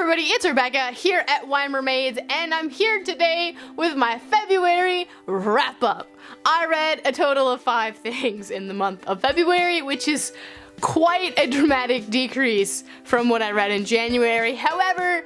everybody, it's Rebecca here at Wine Mermaids, and I'm here today with my February wrap-up. I read a total of 5 things in the month of February, which is quite a dramatic decrease from what I read in January. However,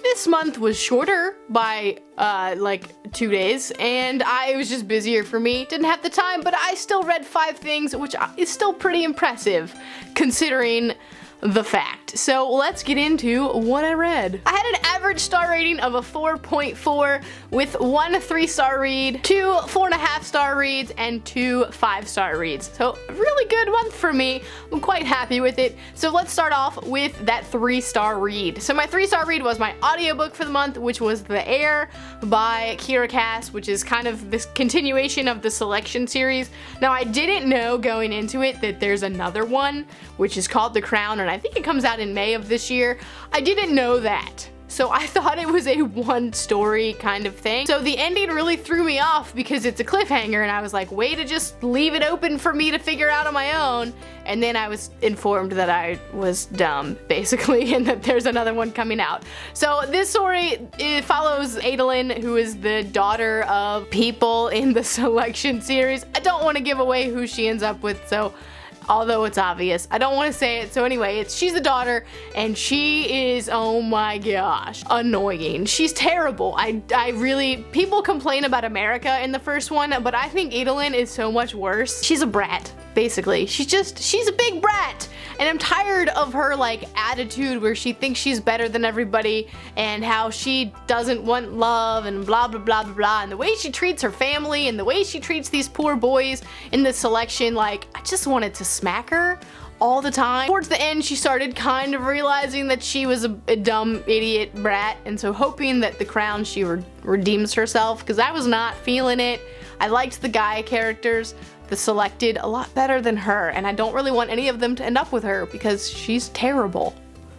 this month was shorter by like 2 days, and it was just busier for me. Didn't have the time, but I still read 5 things, which is still pretty impressive considering the fact. So let's get into what I read. I had an average star rating of a 4.4 with 1 3-star read, 2 4.5-star reads, and 2 5-star reads. So a really good month for me. I'm quite happy with it. So let's start off with that 3-star read. So my 3-star read was my audiobook for the month, which was The Heir by Keira, which is kind of this continuation of the Selection series. Now I didn't know going into it that there's another one, which is called The Crown, and I think it comes out in May of this year. I didn't know that. So I thought it was a one story kind of thing. So the ending really threw me off because it's a cliffhanger, and I was like, way to just leave it open for me to figure out on my own. And then I was informed that I was dumb, basically, and that there's another one coming out. So this story, it follows Adelind, who is the daughter of people in the Selection series. I don't want to give away who she ends up with, so although it's obvious, I don't want to say it. So anyway, she's the daughter, and she is, oh my gosh, annoying. She's terrible. I really, people complain about America in the first one, but I think Adelind is so much worse. She's a brat, basically. She's a big brat, and I'm tired of her like attitude where she thinks she's better than everybody and how she doesn't want love and blah blah blah blah blah, and the way she treats her family and the way she treats these poor boys in the Selection. Like, I just wanted to smack her all the time. Towards the end, she started kind of realizing that she was a dumb idiot brat, and so hoping that The Crown she redeems herself, because I was not feeling it. I liked the guy characters, the Selected, a lot better than her, and I don't really want any of them to end up with her because she's terrible.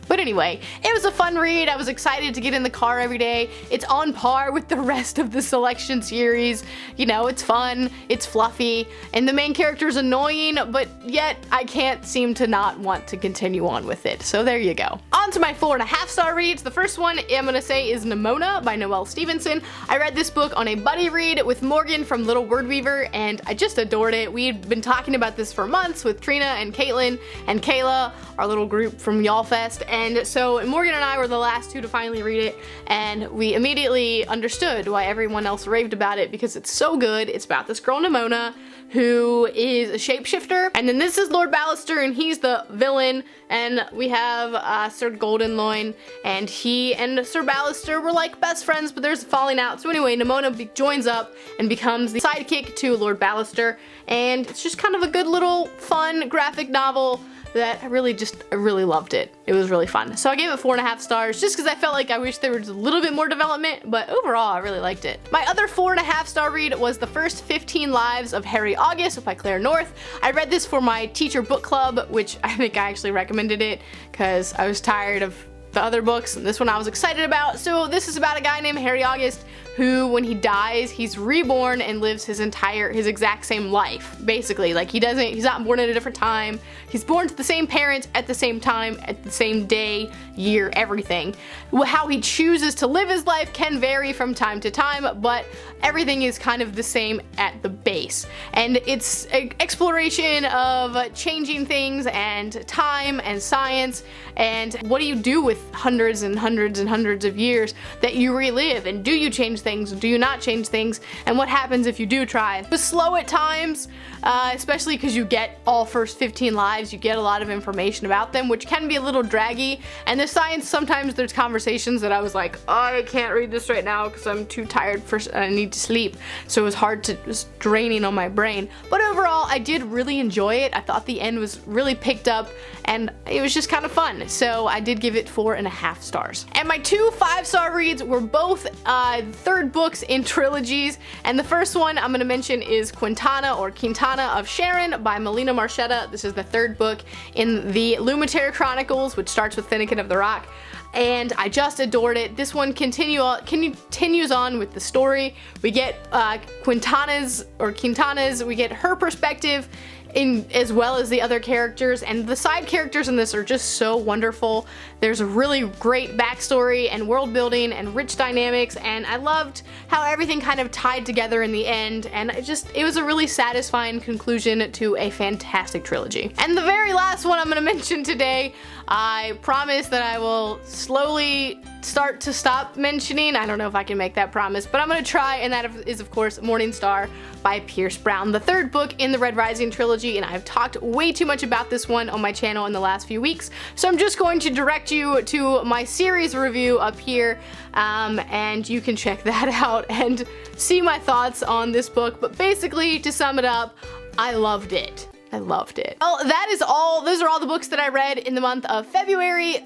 But anyway, it was a fun read. I was excited to get in the car every day. It's on par with the rest of the Selection series. You know, it's fun, it's fluffy, and the main character's annoying, but yet I can't seem to not want to continue on with it. So there you go. On to my 4.5-star reads. The first one I'm gonna say is Nimona by Noelle Stephenson. I read this book on a buddy read with Morgan from Little Word Weaver, and I just adored it. We'd been talking about this for months with Trina and Caitlin and Kayla, our little group from YALLFest. And so Morgan and I were the last 2 to finally read it, and we immediately understood why everyone else raved about it, because it's so good. It's about this girl Nimona who is a shapeshifter, and then this is Lord Ballaster, and he's the villain, and we have Sir Goldenloin, and he and Sir Ballaster were like best friends, but there's a falling out. So anyway, Nimona joins up and becomes the sidekick to Lord Ballaster, and it's just kind of a good little fun graphic novel that I really loved it. It was really fun. So I gave it 4.5 stars just because I felt like I wish there was a little bit more development, but overall I really liked it. My other 4.5-star read was The First 15 Lives of Harry August by Claire North. I read this for my teacher book club, which I think I actually recommended it because I was tired of the other books, and this one I was excited about. So this is about a guy named Harry August who, when he dies, he's reborn and lives his exact same life, basically. Like, he's not born at a different time. He's born to the same parents at the same time, at the same day, year, everything. How he chooses to live his life can vary from time to time, but everything is kind of the same at the base. And it's an exploration of changing things and time and science, and what do you do with hundreds and hundreds and hundreds of years that you relive, and do you change things, do you not change things, and what happens if you do try. It was slow at times, especially because you get all first 15 lives, you get a lot of information about them, which can be a little draggy, and the science, sometimes there's conversations that I was like, oh, I can't read this right now because I'm too tired and I need to sleep, so it was hard to, it was draining on my brain. But overall, I did really enjoy it. I thought the end was really picked up, and it was just kind of fun, so I did give it 4.5 stars. And my 2 5-star reads were both third books in trilogies, and the first one I'm going to mention is Quintana or Quintana of Sharon by Melina Marchetta. This is the 3rd book in the Lumatere Chronicles, which starts with Finnegan of the Rock, and I just adored it. This one continues on with the story. We get Quintana's, we get her perspective as well as the other characters, and the side characters in this are just so wonderful. There's a really great backstory and world building and rich dynamics, and I loved how everything kind of tied together in the end, and it was a really satisfying conclusion to a fantastic trilogy. And the very last one I'm going to mention today, I promise that I will slowly start to stop mentioning. I don't know if I can make that promise, but I'm going to try, and that is of course Morningstar by Pierce Brown, the third book in the Red Rising trilogy, and I've talked way too much about this one on my channel in the last few weeks, so I'm just going to direct you to my series review up here, and you can check that out and see my thoughts on this book. But basically, to sum it up, I loved it. I loved it. Well, that is all. Those are all the books that I read in the month of February.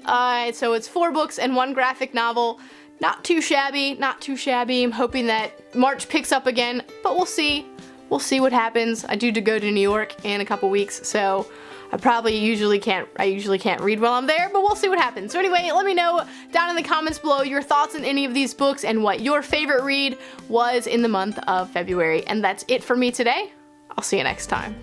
So it's 4 books and 1 graphic novel. Not too shabby, not too shabby. I'm hoping that March picks up again, but we'll see. We'll see what happens. I do go to New York in a couple weeks, so I usually can't read while I'm there, but we'll see what happens. So anyway, let me know down in the comments below your thoughts on any of these books and what your favorite read was in the month of February. And that's it for me today. I'll see you next time.